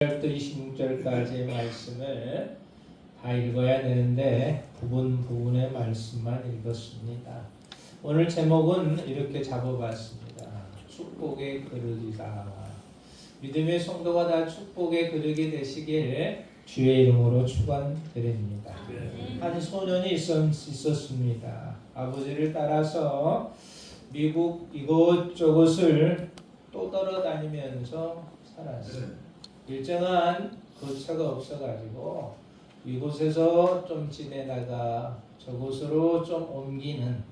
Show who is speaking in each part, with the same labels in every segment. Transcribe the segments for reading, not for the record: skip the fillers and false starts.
Speaker 1: 1절부터 26절까지의 말씀을 다 읽어야 되는데 부분의 말씀만 읽었습니다. 오늘 제목은 이렇게 잡아봤습니다. 축복의 그릇이다. 믿음의 성도가 다 축복의 그릇이 되시길 주의 이름으로 축원드립니다. 한 소년이 있었습니다. 아버지를 따라서 미국 이곳저곳을 떠돌아다니면서 살았습니다. 일정한 거처가 없어가지고 이곳에서 좀 지내다가 저곳으로 좀 옮기는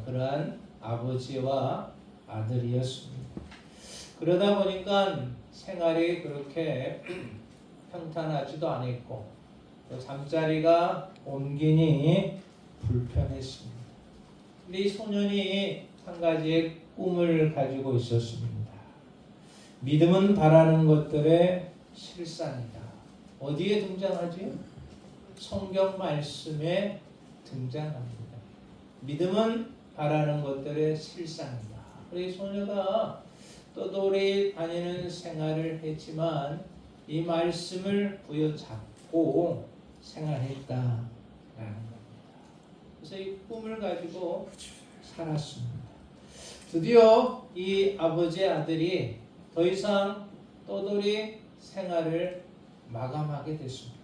Speaker 1: 그러한 아버지와 아들이었습니다. 그러다 보니까 생활이 그렇게 평탄하지도 않았고 또 잠자리가 옮기니 불편했습니다. 근데 이 소년이 한 가지의 꿈을 가지고 있었습니다. 믿음은 바라는 것들의 실상이다. 어디에 등장하지? 성경 말씀에 등장합니다. 믿음은 바라는 것들의 실상이다. 우리 소녀가 떠돌이 다니는 생활을 했지만 이 말씀을 부여잡고 생활했다라는 겁니다. 그래서 이 꿈을 가지고 살았습니다. 드디어 이 아버지의 아들이 더 이상 떠돌이 생활을 마감하게 됐습니다.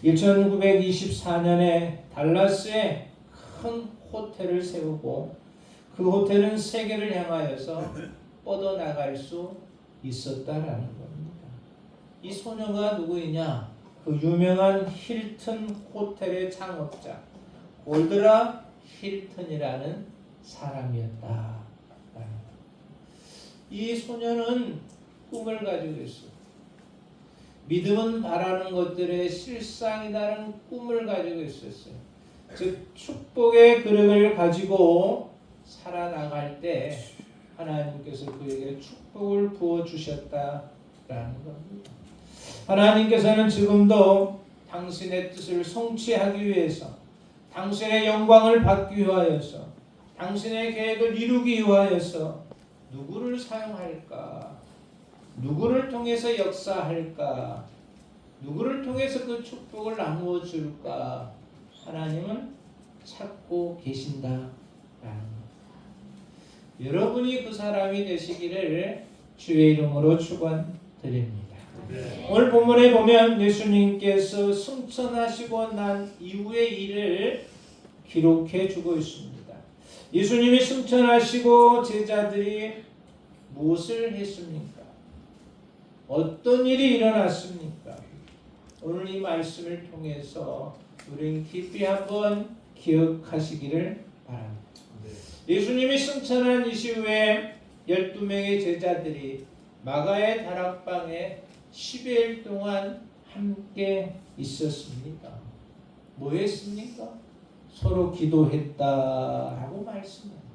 Speaker 1: 1924년에 달라스에 큰 호텔을 세우고 그 호텔은 세계를 향하여서 뻗어나갈 수 있었다라는 겁니다. 이 소녀가 누구이냐? 그 유명한 힐튼 호텔의 창업자 골드라 힐튼이라는 사람이었다. 이 소녀는 꿈을 가지고 있어. 믿음은 바라는 것들의 실상이라는 꿈을 가지고 있었어요. 즉 축복의 그릇을 가지고 살아나갈 때 하나님께서 그에게 축복을 부어주셨다라는 겁니다. 하나님께서는 지금도 당신의 뜻을 성취하기 위해서 당신의 영광을 받기 위하여서 당신의 계획을 이루기 위하여서 누구를 사용할까? 누구를 통해서 역사할까? 누구를 통해서 그 축복을 나누어 줄까? 하나님은 찾고 계신다라는 것. 여러분이 그 사람이 되시기를 주의 이름으로 축원드립니다. 오늘 본문에 보면 예수님께서 승천하시고 난 이후의 일을 기록해 주고 있습니다. 예수님이 승천하시고 제자들이 무엇을 했습니까? 어떤 일이 일어났습니까? 오늘 이 말씀을 통해서 우리는 깊이 한번 기억하시기를 바랍니다. 예수님이 승천한 이후에 12명의 제자들이 마가의 다락방에 10일 동안 함께 있었습니다. 뭐 했습니까? 서로 기도했다라고 말씀합니다.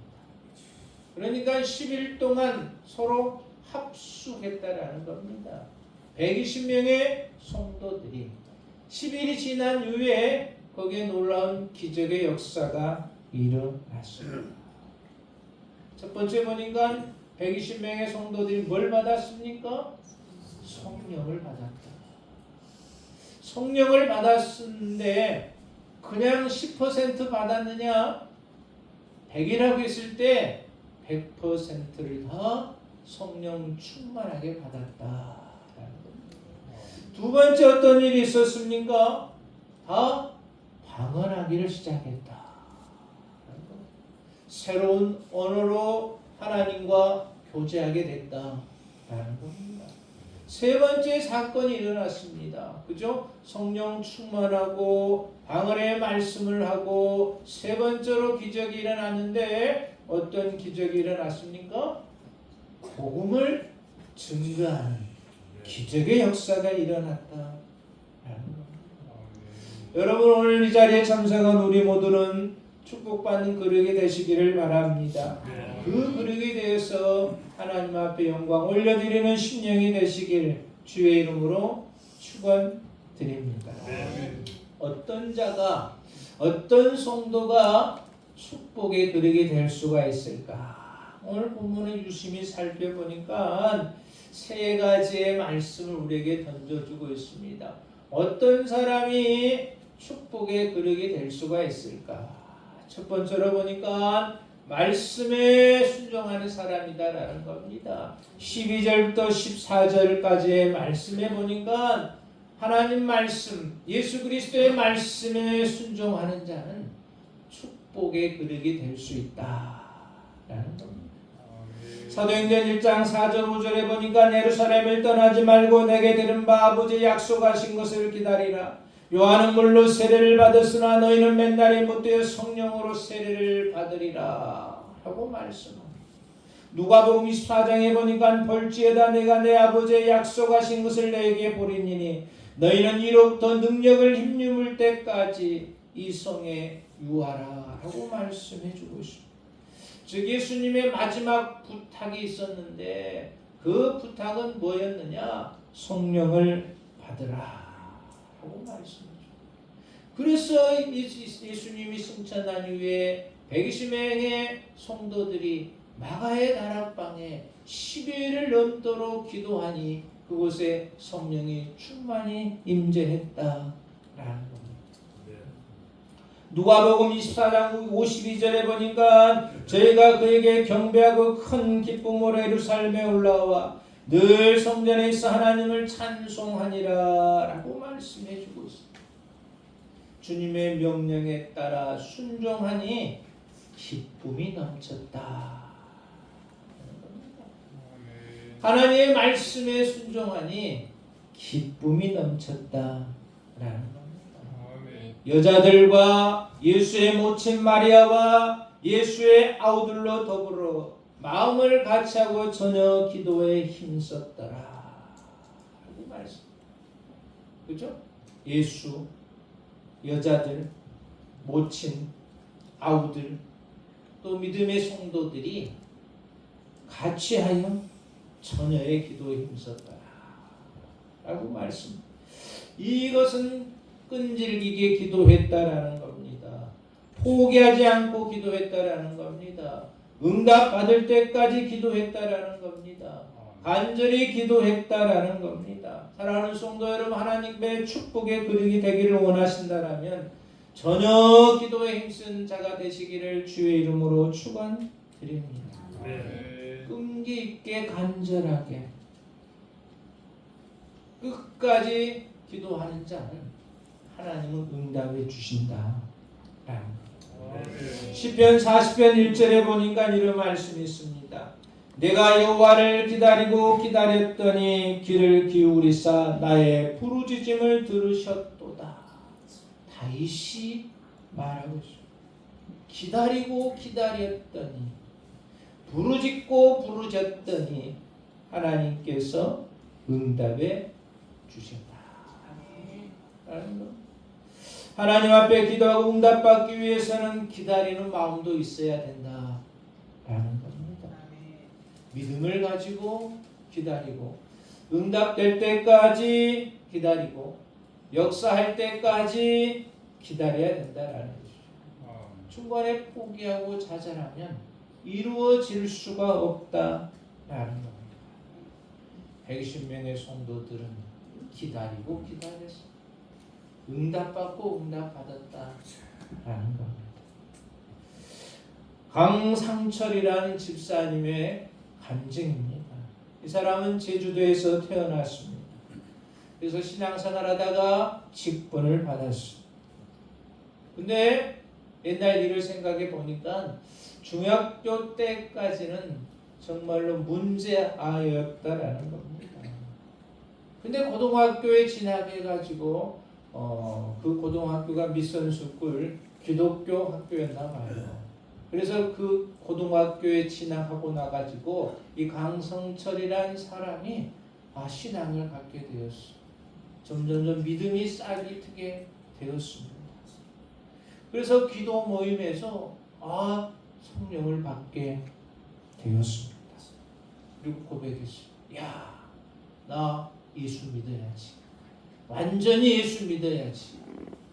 Speaker 1: 그러니까 10일 동안 서로 합숙했다라는 겁니다. 120명의 성도들이 10일이 지난 이후에 거기에 놀라운 기적의 역사가 일어났습니다. 첫 번째 보니까 120명의 성도들이 뭘 받았습니까? 성령을 받았다. 성령을 받았는데 그냥 10% 받았느냐? 100이라고 했을 때 100%를 다 성령 충만하게 받았다. 두 번째 어떤 일이 있었습니까? 다 방언하기를 시작했다. 새로운 언어로 하나님과 교제하게 됐다라는 겁니다. 세 번째 사건이 일어났습니다. 그죠? 성령 충만하고 방언의 말씀을 하고 세 번째로 기적이 일어났는데 어떤 기적이 일어났습니까? 복음을 증거하는 기적의 역사가 일어났다. 여러분 오늘 이 자리에 참석한 우리 모두는 축복받는 그릇이 되시기를 바랍니다. 그 그릇에 대해서 하나님 앞에 영광 올려드리는 심령이 되시길 주의 이름으로 축원드립니다. 어떤 자가 어떤 성도가 축복의 그릇이 될 수가 있을까? 오늘 본문을 유심히 살펴보니까 세 가지의 말씀을 우리에게 던져주고 있습니다. 어떤 사람이 축복의 그릇이 될 수가 있을까? 첫 번째로 보니까 말씀에 순종하는 사람이다라는 겁니다. 12절부터 14절까지의 말씀에 보니까 하나님 말씀, 예수 그리스도의 말씀에 순종하는 자는 축복의 그릇이 될 수 있다라는 겁니다. 사도행전 1장 4절 5절에 보니까 예루살렘을 떠나지 말고 내게 들은 바 아버지 약속하신 것을 기다리라. 요한은 물로 세례를 받았으나 너희는 맨날에 못되어 성령으로 세례를 받으리라 하고 말씀합니다. 누가복음 24장에 보니까 볼지어다 내가 내 아버지의 약속하신 것을 너에게 보리니니 너희는 이로부터 능력을 힘입을 때까지 이 성에 유하라 하고 말씀해 주고 있습니다. 즉 예수님의 마지막 부탁이 있었는데 그 부탁은 뭐였느냐? 성령을 받으라 하고 말씀하죠. 그래서 예수님이 승천한 이후에 120명의 성도들이 마가의 다락방에 10일을 넘도록 기도하니 그곳에 성령이 충만히 임재했다라는 겁니다. 누가복음 24장 52절에 보니까 저희가 그에게 경배하고 큰 기쁨으로 예루살렘에 올라와 늘 성전에 있어 하나님을 찬송하니라 라고 말씀해 주고 있습니다. 주님의 명령에 따라 순종하니 기쁨이 넘쳤다. 하나님의 말씀에 순종하니 기쁨이 넘쳤다라는 겁니다. 여자들과 예수의 모친 마리아와 예수의 아우들로 더불어 마음을 같이하고 전혀 기도에 힘썼더라. 하고 말씀. 그죠? 예수, 여자들, 모친, 아우들, 또 믿음의 성도들이 같이하여 전혀의 기도에 힘썼더라. 라고 말씀. 이것은 끈질기게 기도했다라는 겁니다. 포기하지 않고 기도했다라는 겁니다. 응답 받을 때까지 기도했다라는 겁니다. 간절히 기도했다라는 겁니다. 사랑하는 성도 여러분, 하나님의 축복의 그릇이 되기를 원하신다라면 전혀 기도에 힘쓴 자가 되시기를 주의 이름으로 축원드립니다. 끈기 있게 간절하게 끝까지 기도하는 자는 하나님은 응답해 주신다. 시편 40편 1절에 보니까 이런 말씀이 있습니다. 내가 여호와를 기다리고 기다렸더니 귀를 기울이사 나의 부르짖음을 들으셨도다. 다윗이 말하고 있습니다. 기다리고 기다렸더니 부르짖고 부르짖더니 하나님께서 응답해 주셨다. 하나님 앞에 기도하고 응답받기 위해서는 기다리는 마음도 있어야 된다라는 겁니다. 믿음을 가지고 기다리고 응답될 때까지 기다리고 역사할 때까지 기다려야 된다라는 거죠. 중간에 포기하고 좌절하면 이루어질 수가 없다라는 겁니다. 120명의 성도들은 기다리고 기다렸습니다. 응답받고 응답받았다라는 겁니다. 강상철이라는 집사님의 간증입니다. 이 사람은 제주도에서 태어났습니다. 그래서 신앙생활하다가 직분을 받았습니다. 근데 옛날 일을 생각해 보니까 중학교 때까지는 정말로 문제아였다라는 겁니다. 근데 고등학교에 진학해가지고 그 고등학교가 미션스쿨 기독교 학교였나 봐요. 그래서 그 고등학교에 진학하고 나가지고 이 강성철이라는 사람이 신앙을 갖게 되었어. 점점점 믿음이 싹이 트게 되었습니다. 그래서 기도 모임에서 성령을 받게 되었습니다. 그리고 고백했어요. 야, 나 예수 믿어야지. 완전히 예수 믿어야지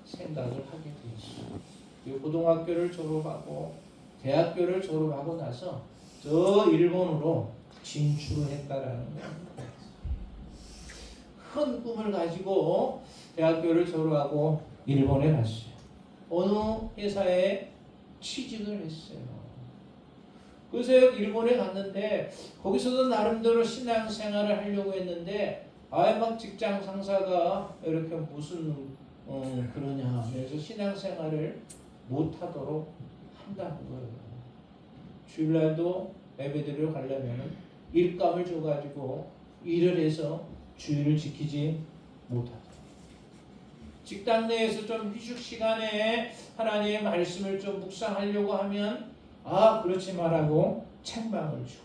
Speaker 1: 생각을 하게 되었어요. 고등학교를 졸업하고 대학교를 졸업하고 나서 저 일본으로 진출을 했다라는 겁니다. 큰 꿈을 가지고 대학교를 졸업하고 일본에 갔어요. 어느 회사에 취직을 했어요. 그래서 일본에 갔는데 거기서도 나름대로 신앙생활을 하려고 했는데 막 직장 상사가 이렇게 무슨 그러냐 그래서 신앙생활을 못하도록 한다는 거예요. 주일날도 예배드리러 가려면 일감을 줘가지고 일을 해서 주일을 지키지 못하다. 직장 내에서 좀 휴식 시간에 하나님의 말씀을 좀 묵상하려고 하면 그렇지 말라고 책망을 주고,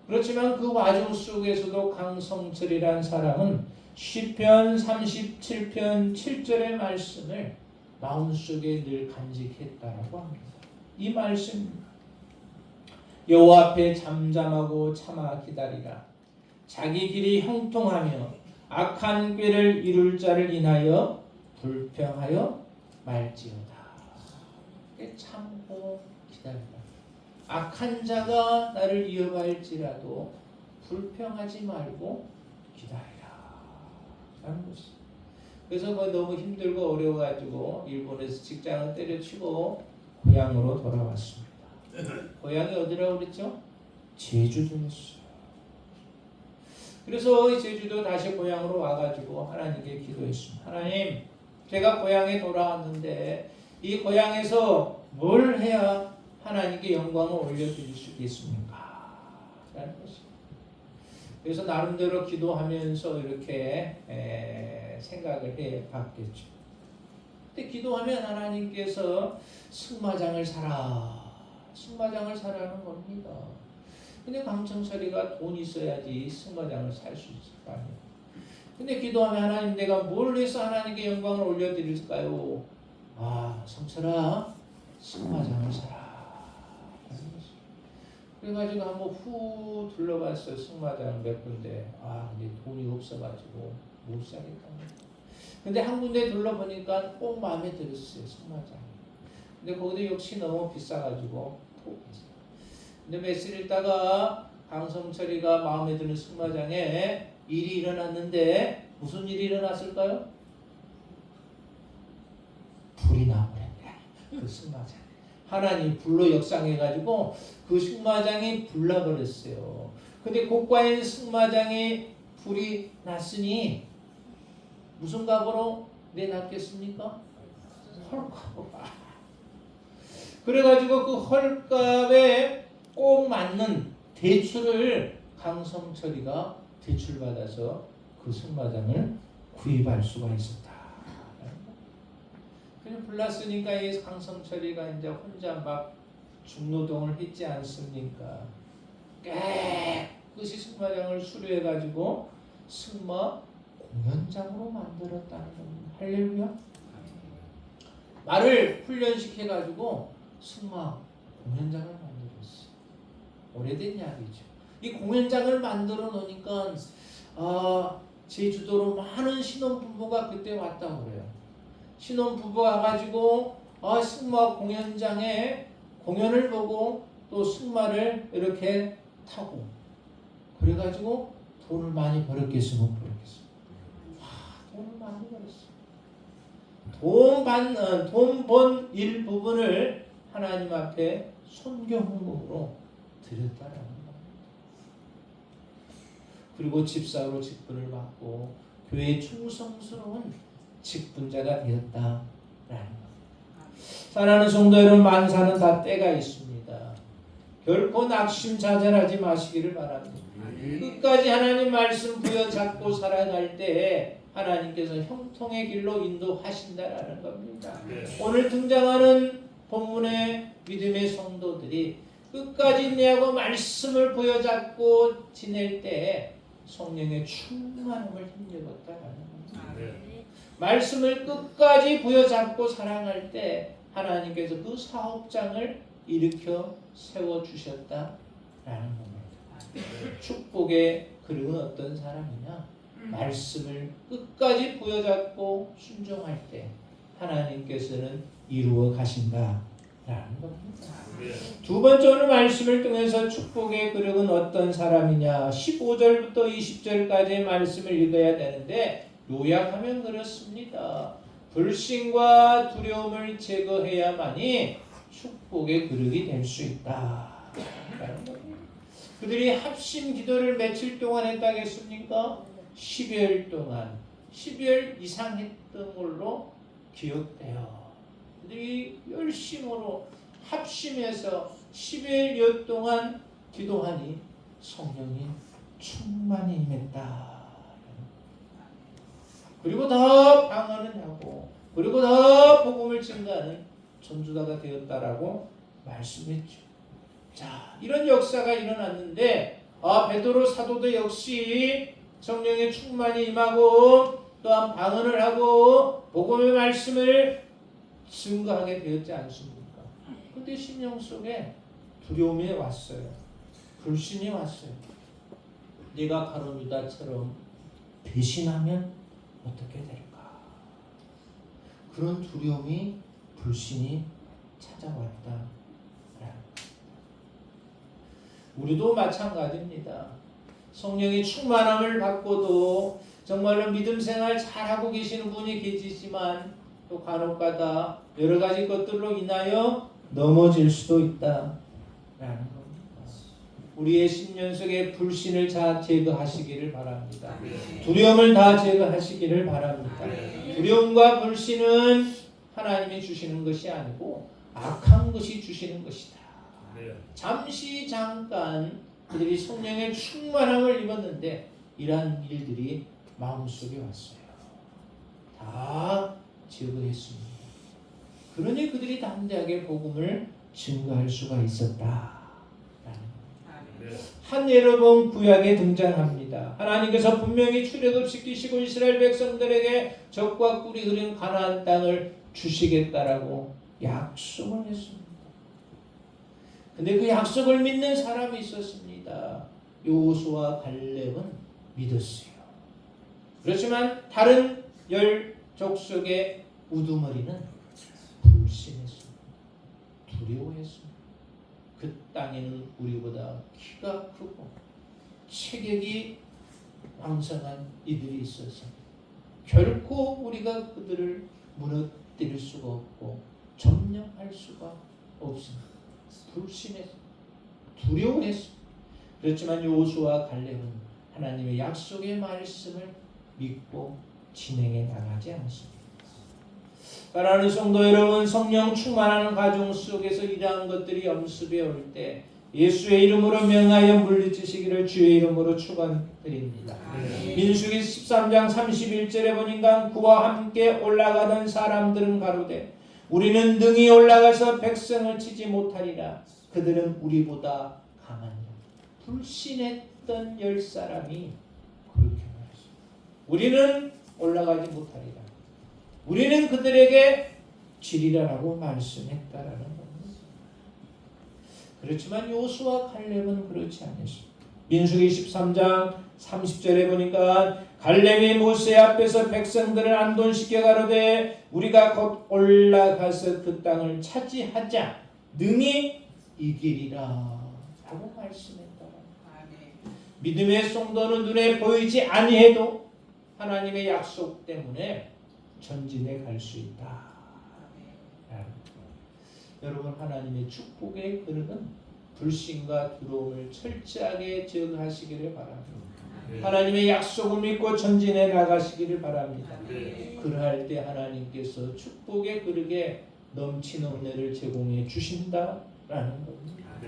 Speaker 1: 그렇지만 그 과정 속에서도 강성철이란 사람은 시편 37편 7절의 말씀을 마음속에 늘 간직했다라고 합니다. 이 말씀입니다. 여호와 앞에 잠잠하고 참아 기다리라. 자기 길이 형통하며 악한 꾀를 이룰 자를 인하여 불평하여 말지어다. 참고 기다리라. 악한 자가 나를 이어갈지라도 불평하지 말고 기다리라 라는 것입니다. 그래서 너무 힘들고 어려워가지고 일본에서 직장을 때려치고 고향으로 돌아왔습니다. 고향이 어디라고 그랬죠? 제주도였어요. 그래서 제주도 다시 고향으로 와가지고 하나님께 기도했습니다. 하나님, 제가 고향에 돌아왔는데 이 고향에서 뭘 해야 하나님께 영광을 올려드릴 수 있겠습니까? 라는 것입니다. 그래서 나름대로 기도하면서 이렇게 생각을 해봤겠죠. 근데 기도하면 하나님께서 승마장을 사라. 승마장을 사라는 겁니다. 근데 강청철이가 돈 있어야지 승마장을 살 수 있을 거 아니에요. 근데 기도하면 하나님, 내가 뭘 해서 하나님께 영광을 올려드릴까요? 성철아, 승마장을 사라. 그래가지고 한번 후 둘러봤어요. 승마장 몇 군데. 근데 돈이 없어가지고 못 사겠다. 근데 한 군데 둘러보니까 꼭 마음에 들었어요. 승마장. 근데 거기도 역시 너무 비싸가지고 포기했어요. 근데 며칠 있다가 강성철이가 마음에 드는 승마장에 일이 일어났는데 무슨 일이 일어났을까요? 불이 나버렸네. 그 승마장. 하나님 불로 역상해가지고 그 승마장이 불나버렸어요. 근데 고가의 승마장에 불이 났으니 무슨 값으로 내놨겠습니까? 헐값. 그래가지고 그 헐값에 꼭 맞는 대출을 강성철이가 대출받아서 그 승마장을 구입할 수가 있었다. 그냥 불났으니까 이 강성철이가 이제 혼자 막 중노동을 했지 않습니까? 깨끗이 승마장을 수리해가지고 승마 공연장으로 만들었다는 겁니다. 할렐루야. 말을 훈련시켜가지고 승마 공연장을 만들었어요. 오래된 이야기죠. 이 공연장을 만들어 놓으니까 제주도로 많은 신혼부부가 그때 왔다고 그래요. 신혼부부가 와가지고 승마 공연장에 공연을 보고 또 승마를 이렇게 타고 그래가지고 돈을 많이 벌었겠어 못 벌었겠어? 돈을 많이 벌었어. 돈 번 일부분을 하나님 앞에 선교헌금으로 드렸다라는 겁니다. 그리고 집사로 직분을 받고 교회에 충성스러운 직분자가 되었다라는 겁니다. 사랑하는 성도 여러분, 만사는 다 때가 있습니다. 결코 낙심자잘하지 마시기를 바랍니다. 끝까지 하나님 말씀 부여잡고 살아갈 때에 하나님께서 형통의 길로 인도하신다라는 겁니다. 오늘 등장하는 본문의 믿음의 성도들이 끝까지 인내하고 말씀을 부여잡고 지낼 때 성령의 충만함을 힘입었다라는 겁니다. 말씀을 끝까지 부여잡고 사랑할 때 하나님께서 그 사업장을 일으켜 세워주셨다라는 겁니다. 축복의 그릇은 어떤 사람이냐? 말씀을 끝까지 부여잡고 순종할 때 하나님께서는 이루어 가신다라는 겁니다. 두 번째 오늘 말씀을 통해서 축복의 그릇은 어떤 사람이냐 15절부터 20절까지의 말씀을 읽어야 되는데 요약하면 그렇습니다. 불신과 두려움을 제거해야만이 축복의 그릇이 될 수 있다. 그들이 합심 기도를 며칠 동안 했다겠습니까? 12일 동안 12일 이상 했던 걸로 기억돼요. 그들이 열심으로 합심해서 12일 동안 기도하니 성령이 충만히 임했다. 그리고 더 방언을 하고 그리고 더 복음을 증거하는 전도자가 되었다라고 말씀했죠. 자, 이런 역사가 일어났는데 베드로 사도도 역시 성령의 충만이 임하고 또한 방언을 하고 복음의 말씀을 증거하게 되었지 않습니까? 그때 심령 속에 두려움이 왔어요. 불신이 왔어요. 네가 가룟 유다처럼 배신하면 어떻게 될까? 그런 두려움이 불신이 찾아왔다. 우리도 마찬가지입니다. 성령의 충만함을 받고도 정말로 믿음 생활 잘하고 계시는 분이 계시지만 또 간혹가다 여러 가지 것들로 인하여 넘어질 수도 있다라는 겁니다. 우리의 심령 속에 불신을 다 제거하시기를 바랍니다. 두려움을 다 제거하시기를 바랍니다. 두려움과 불신은 하나님이 주시는 것이 아니고 악한 것이 주시는 것이다. 잠시 잠깐 그들이 성령의 충만함을 입었는데 이러한 일들이 마음속에 왔어요. 다 제거했습니다. 그러니 그들이 담대하게 복음을 증거할 수가 있었다. 한 예로 본 구약에 등장합니다. 하나님께서 분명히 출애굽시키시고 이스라엘 백성들에게 젖과 꿀이 흐른 가나안 땅을 주시겠다라고 약속을 했습니다. 근데 그 약속을 믿는 사람이 있었습니다. 여호수아와 갈렙은 믿었어요. 그렇지만 다른 10 족속의 우두머리는 불신했습니다. 두려워했습니다. 그 땅에는 우리보다 키가 크고 체격이 왕성한 이들이 있어서 결코 우리가 그들을 무너뜨릴 수가 없고 점령할 수가 없습니다. 불신했습니다. 두려워했습니다. 그렇지만 여호수아와 갈렙은 하나님의 약속의 말씀을 믿고 진행해 나가지 않습니다. 사랑하는 성도 여러분, 성령 충만하는 가정 속에서 이러한 것들이 염습에 올 때 예수의 이름으로 명하여 물리치시기를 주의 이름으로 축원드립니다. 민수기 13장 31절에 보니까 그와 함께 올라가던 사람들은 가로되 우리는 능히 올라가서 백성을 치지 못하리라. 그들은 우리보다 강하니라. 불신했던 10사람이 그렇게 말했습니다. 우리는 올라가지 못하리라. 우리는 그들에게 지리라라고 말씀했다라는 겁니다. 그렇지만 여호수아와 갈렙은 그렇지 않았습니다. 민수기 13장 30절에 보니까 갈렙이 모세 앞에서 백성들을 안돈시켜 가로되 우리가 곧 올라가서 그 땅을 차지하자 능히 이기리라 라고 말씀했다. 믿음의 성도는 눈에 보이지 아니해도 하나님의 약속 때문에 전진해 갈 수 있다. 여러분, 하나님의 축복의 그릇은 불신과 두려움을 철저하게 제거하시기를 바랍니다. 하나님의 약속을 믿고 전진해 나가시기를 바랍니다. 그러할 때 하나님께서 축복의 그릇에 넘치는 은혜를 제공해 주신다라는 겁니다.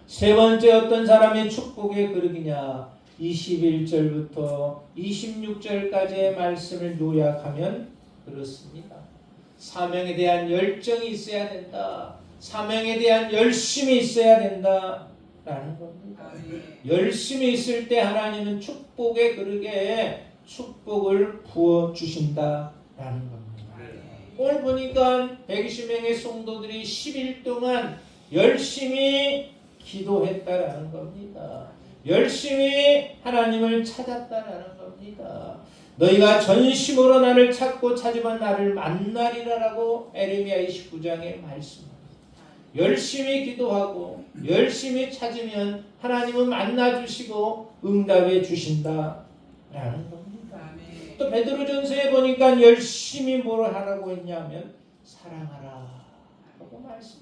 Speaker 1: 세 번째 어떤 사람이 축복의 그릇이냐? 21절부터 26절까지의 말씀을 요약하면 그렇습니다. 사명에 대한 열정이 있어야 된다. 사명에 대한 열심이 있어야 된다. 라는 겁니다. 열심이 있을 때 하나님은 축복의 그릇에 축복을 부어주신다. 라는 겁니다. 오늘 보니까 120명의 성도들이 10일 동안 열심히 기도했다라는 겁니다. 열심히 하나님을 찾았다라는 겁니다. 너희가 전심으로 나를 찾고 찾으면 나를 만나리라라고 에레미야 29장에 말씀합니다. 열심히 기도하고 열심히 찾으면 하나님은 만나주시고 응답해 주신다라는 겁니다. 또 베드로전서에 보니까 열심히 뭘 하라고 했냐면 사랑하라 하고 말씀.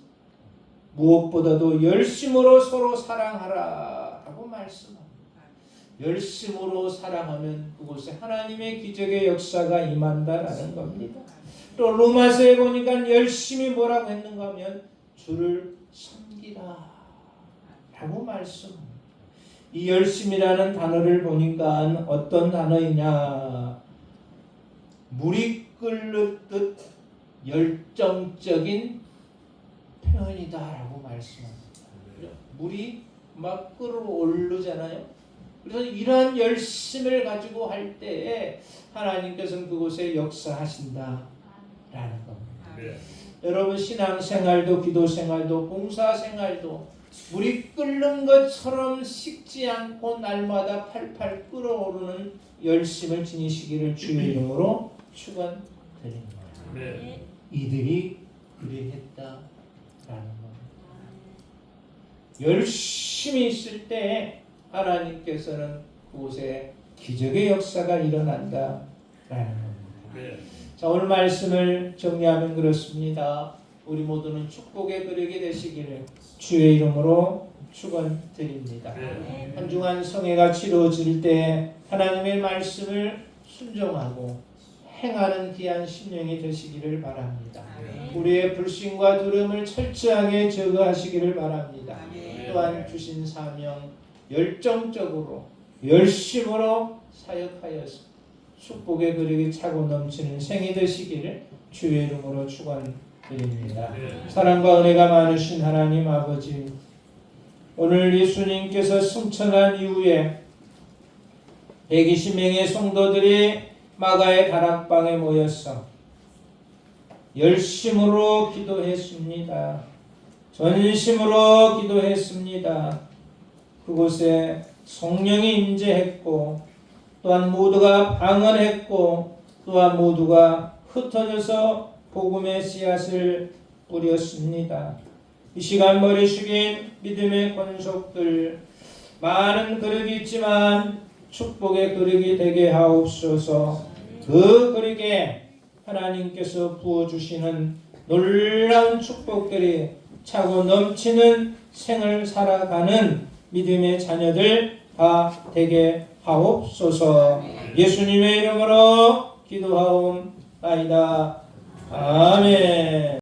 Speaker 1: 무엇보다도 열심으로 서로 사랑하라 하고 말씀합니다. 열심으로 사랑하면 그곳에 하나님의 기적의 역사가 임한다라는 겁니다. 또 로마서에 보니까 열심히 뭐라고 했는가 하면 주를 섬기라 라고 말씀합니다. 이 열심이라는 단어를 보니까 어떤 단어이냐, 물이 끓듯 열정적인 표현이다라고 말씀합니다. 물이 막 끓어오르잖아요. 그래서 이러한 열심을 가지고 할 때에 하나님께서는 그곳에 역사하신다라는 겁니다. 네. 여러분 신앙생활도 기도생활도 봉사생활도 물이 끓는 것처럼 식지 않고 날마다 팔팔 끓어오르는 열심을 지니시기를 주의 이름으로 축원드립니다. 네. 이들이 그리했다라는 겁니다. 열심히 있을 때 하나님께서는 그곳에 기적의 역사가 일어난다라는 겁니다. 네. 자, 오늘 말씀을 정리하면 그렇습니다. 우리 모두는 축복의 그릇이 되시기를 주의 이름으로 축원드립니다. 네. 한 주간 성회가 치러질 때 하나님의 말씀을 순종하고 행하는 귀한 심령이 되시기를 바랍니다. 네. 우리의 불신과 두려움을 철저하게 제거하시기를 바랍니다. 네. 또한 주신 사명 열정적으로 열심으로 사역하여서 축복의 그릇이 차고 넘치는 생이 되시기를 주의 이름으로 축원드립니다. 네. 사랑과 은혜가 많으신 하나님 아버지, 오늘 예수님께서 승천한 이후에 120명의 성도들이 마가의 다락방에 모여서 열심으로 기도했습니다. 전심으로 기도했습니다. 그곳에 성령이 임재했고 또한 모두가 방언했고 또한 모두가 흩어져서 복음의 씨앗을 뿌렸습니다. 이 시간 머리 숙인 믿음의 권속들, 많은 그릇이 있지만 축복의 그릇이 되게 하옵소서. 그 그릇에 하나님께서 부어주시는 놀라운 축복들이 차고 넘치는 생을 살아가는 믿음의 자녀들 다 되게 하옵소서. 예수님의 이름으로 기도하옵나이다. 아멘.